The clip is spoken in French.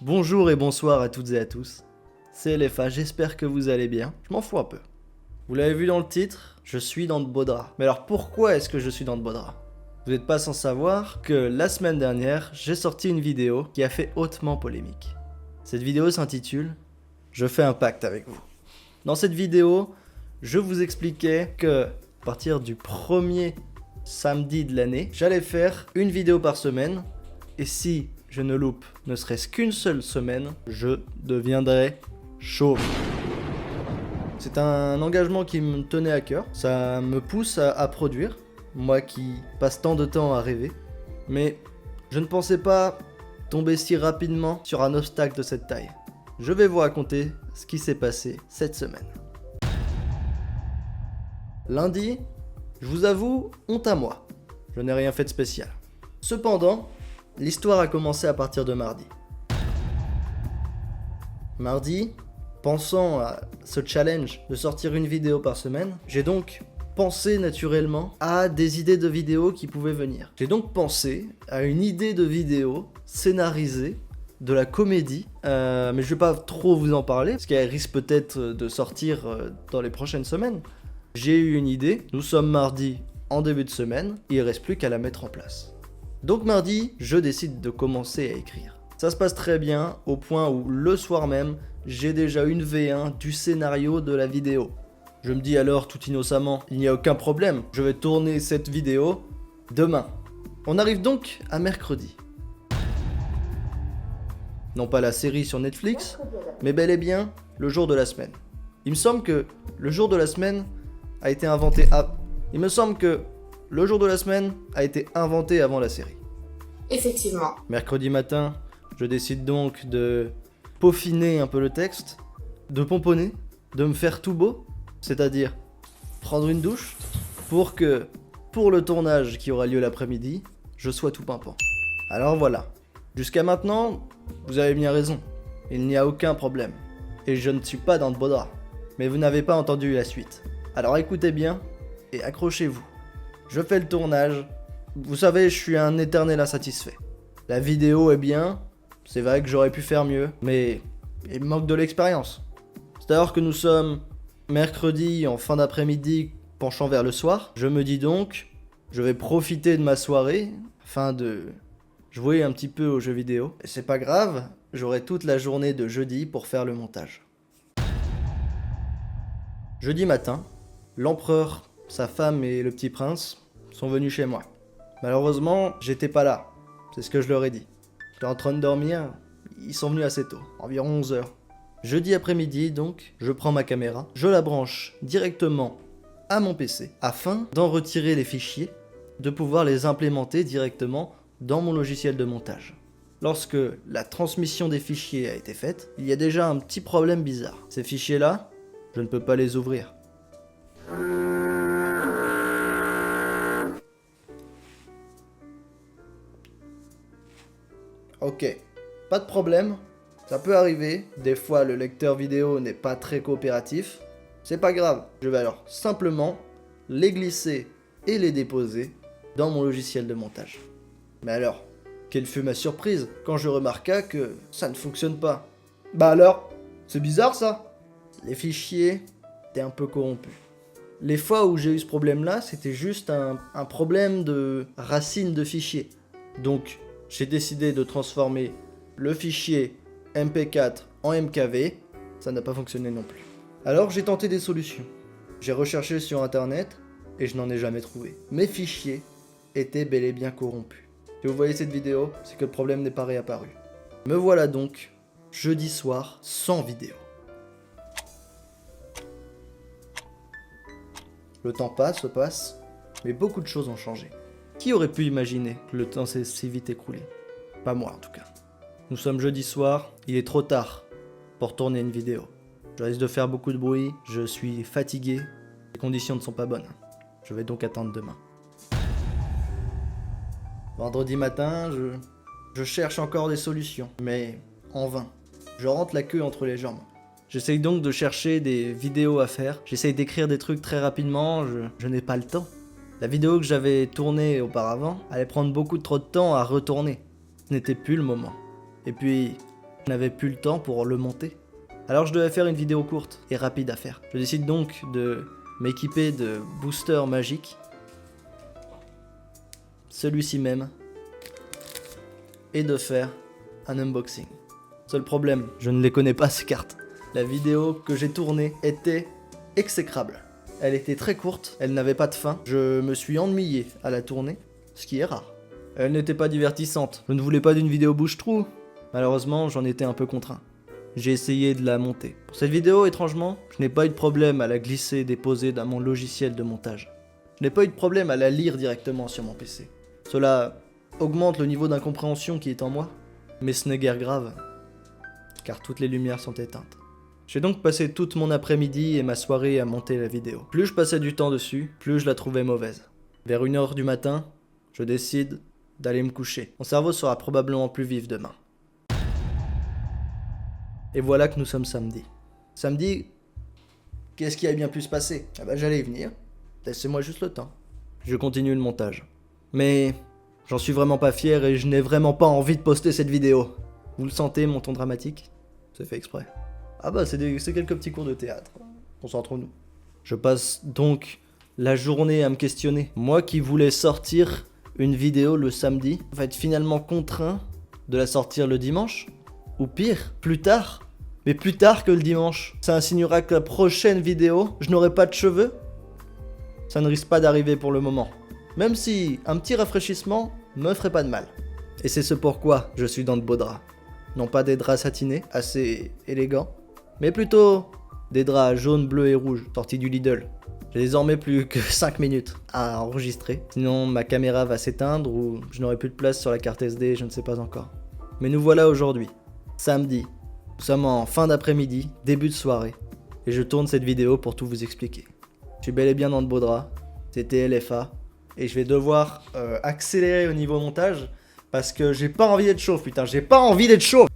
Bonjour et bonsoir à toutes et à tous. C'est LFA, j'espère que vous allez bien. Je m'en fous un peu. Vous l'avez vu dans le titre, je suis dans de beaux draps. Mais alors pourquoi est-ce que je suis dans de beaux draps? Vous n'êtes pas sans savoir que la semaine dernière, j'ai sorti une vidéo qui a fait hautement polémique. Cette vidéo s'intitule « Je fais un pacte avec vous ». Dans cette vidéo, je vous expliquais que à partir du premier samedi de l'année, j'allais faire une vidéo par semaine et si je ne loupe ne serait-ce qu'une seule semaine, je deviendrai chauve. C'est un engagement qui me tenait à cœur, ça me pousse à produire, moi qui passe tant de temps à rêver, mais je ne pensais pas tomber si rapidement sur un obstacle de cette taille. Je vais vous raconter ce qui s'est passé cette semaine. Lundi, je vous avoue, honte à moi, je n'ai rien fait de spécial. Cependant, l'histoire a commencé à partir de mardi. Mardi, pensant à ce challenge de sortir une vidéo par semaine, j'ai donc pensé naturellement à des idées de vidéos qui pouvaient venir. J'ai donc pensé à une idée de vidéo scénarisée, de la comédie, mais je vais pas trop vous en parler, parce qu'elle risque peut-être de sortir dans les prochaines semaines. J'ai eu une idée, nous sommes mardi en début de semaine, il reste plus qu'à la mettre en place. Donc mardi, je décide de commencer à écrire. Ça se passe très bien, au point où le soir même, j'ai déjà une V1 du scénario de la vidéo. Je me dis alors tout innocemment, il n'y a aucun problème, je vais tourner cette vidéo demain. On arrive donc à mercredi. Non pas la série sur Netflix, mais bel et bien le jour de la semaine. Il me semble que le jour de la semaine a été inventé avant la série. Effectivement. Mercredi matin, je décide donc de peaufiner un peu le texte, de pomponner, de me faire tout beau, c'est-à-dire prendre une douche, pour que, pour le tournage qui aura lieu l'après-midi, je sois tout pimpant. Alors voilà, jusqu'à maintenant, vous avez bien raison, il n'y a aucun problème, et je ne suis pas dans de beaux draps, mais vous n'avez pas entendu la suite. Alors écoutez bien, et accrochez-vous. Je fais le tournage, vous savez, je suis un éternel insatisfait. La vidéo est bien, c'est vrai que j'aurais pu faire mieux, mais il me manque de l'expérience. C'est alors que nous sommes mercredi en fin d'après-midi, penchant vers le soir. Je me dis donc, je vais profiter de ma soirée afin de jouer un petit peu aux jeux vidéo. Et c'est pas grave, j'aurai toute la journée de jeudi pour faire le montage. Jeudi matin, l'empereur, sa femme et le petit prince sont venus chez moi. Malheureusement, j'étais pas là, c'est ce que je leur ai dit. J'étais en train de dormir, ils sont venus assez tôt, environ 11 h. Jeudi après-midi donc, je prends ma caméra, je la branche directement à mon PC afin d'en retirer les fichiers, de pouvoir les implémenter directement dans mon logiciel de montage. Lorsque la transmission des fichiers a été faite, il y a déjà un petit problème bizarre. Ces fichiers-là, je ne peux pas les ouvrir. Ok, pas de problème, ça peut arriver, des fois le lecteur vidéo n'est pas très coopératif, c'est pas grave, je vais alors simplement les glisser et les déposer dans mon logiciel de montage. Mais alors, quelle fut ma surprise quand je remarqua que ça ne fonctionne pas. Bah alors, c'est bizarre ça. Les fichiers étaient un peu corrompus. Les fois où j'ai eu ce problème-là, c'était juste un problème de racine de fichier. Donc, j'ai décidé de transformer le fichier MP4 en MKV, ça n'a pas fonctionné non plus. Alors j'ai tenté des solutions. J'ai recherché sur internet et je n'en ai jamais trouvé. Mes fichiers étaient bel et bien corrompus. Si vous voyez cette vidéo, c'est que le problème n'est pas réapparu. Me voilà donc, jeudi soir, sans vidéo. Le temps passe, mais beaucoup de choses ont changé. Qui aurait pu imaginer que le temps s'est si vite écoulé? Pas moi en tout cas. Nous sommes jeudi soir, il est trop tard pour tourner une vidéo. Je risque de faire beaucoup de bruit, je suis fatigué, les conditions ne sont pas bonnes. Je vais donc attendre demain. Vendredi matin, je cherche encore des solutions, mais en vain. Je rentre la queue entre les jambes. J'essaye donc de chercher des vidéos à faire, j'essaye d'écrire des trucs très rapidement, je n'ai pas le temps. La vidéo que j'avais tournée auparavant allait prendre beaucoup trop de temps à retourner. Ce n'était plus le moment. Et puis, Je n'avais plus le temps pour le monter. Alors je devais faire une vidéo courte et rapide à faire. Je décide donc de m'équiper de booster magique. Celui-ci même. Et de faire un unboxing. Seul problème, je ne les connais pas ces cartes. La vidéo que j'ai tournée était exécrable. Elle était très courte, elle n'avait pas de fin. Je me suis ennuyé à la tourner, ce qui est rare. Elle n'était pas divertissante. Je ne voulais pas d'une vidéo bouche-trou. Malheureusement, j'en étais un peu contraint. J'ai essayé de la monter. Pour cette vidéo, étrangement, je n'ai pas eu de problème à la glisser et déposer dans mon logiciel de montage. Je n'ai pas eu de problème à la lire directement sur mon PC. Cela augmente le niveau d'incompréhension qui est en moi, mais ce n'est guère grave, car toutes les lumières sont éteintes. J'ai donc passé toute mon après-midi et ma soirée à monter la vidéo. Plus je passais du temps dessus, plus je la trouvais mauvaise. Vers 1h du matin, je décide d'aller me coucher. Mon cerveau sera probablement plus vif demain. Et voilà que nous sommes samedi. Samedi, qu'est-ce qui a bien pu se passer? Ah bah j'allais y venir, laissez-moi juste le temps. Je continue le montage. Mais j'en suis vraiment pas fier et je n'ai vraiment pas envie de poster cette vidéo. Vous le sentez, mon ton dramatique? C'est fait exprès. Ah bah c'est quelques petits cours de théâtre. On s'en entre nous. Je passe donc la journée à me questionner. Moi qui voulais sortir une vidéo le samedi, va être finalement contraint de la sortir le dimanche? Ou pire, plus tard? Mais plus tard que le dimanche. Ça insinuera que la prochaine vidéo, je n'aurai pas de cheveux? Ça ne risque pas d'arriver pour le moment. Même si un petit rafraîchissement me ferait pas de mal. Et c'est ce pourquoi je suis dans de beaux draps. Non pas des draps satinés, assez élégants, mais plutôt des draps jaunes, bleus et rouges, sortis du Lidl. J'ai désormais plus que 5 minutes à enregistrer, sinon ma caméra va s'éteindre ou je n'aurai plus de place sur la carte SD, je ne sais pas encore. Mais nous voilà aujourd'hui, samedi. Nous sommes en fin d'après-midi, début de soirée, et je tourne cette vidéo pour tout vous expliquer. Je suis bel et bien dans de beaux draps, c'était LFA, et je vais devoir accélérer au niveau montage, parce que j'ai pas envie d'être chauve, putain, j'ai pas envie d'être chauve!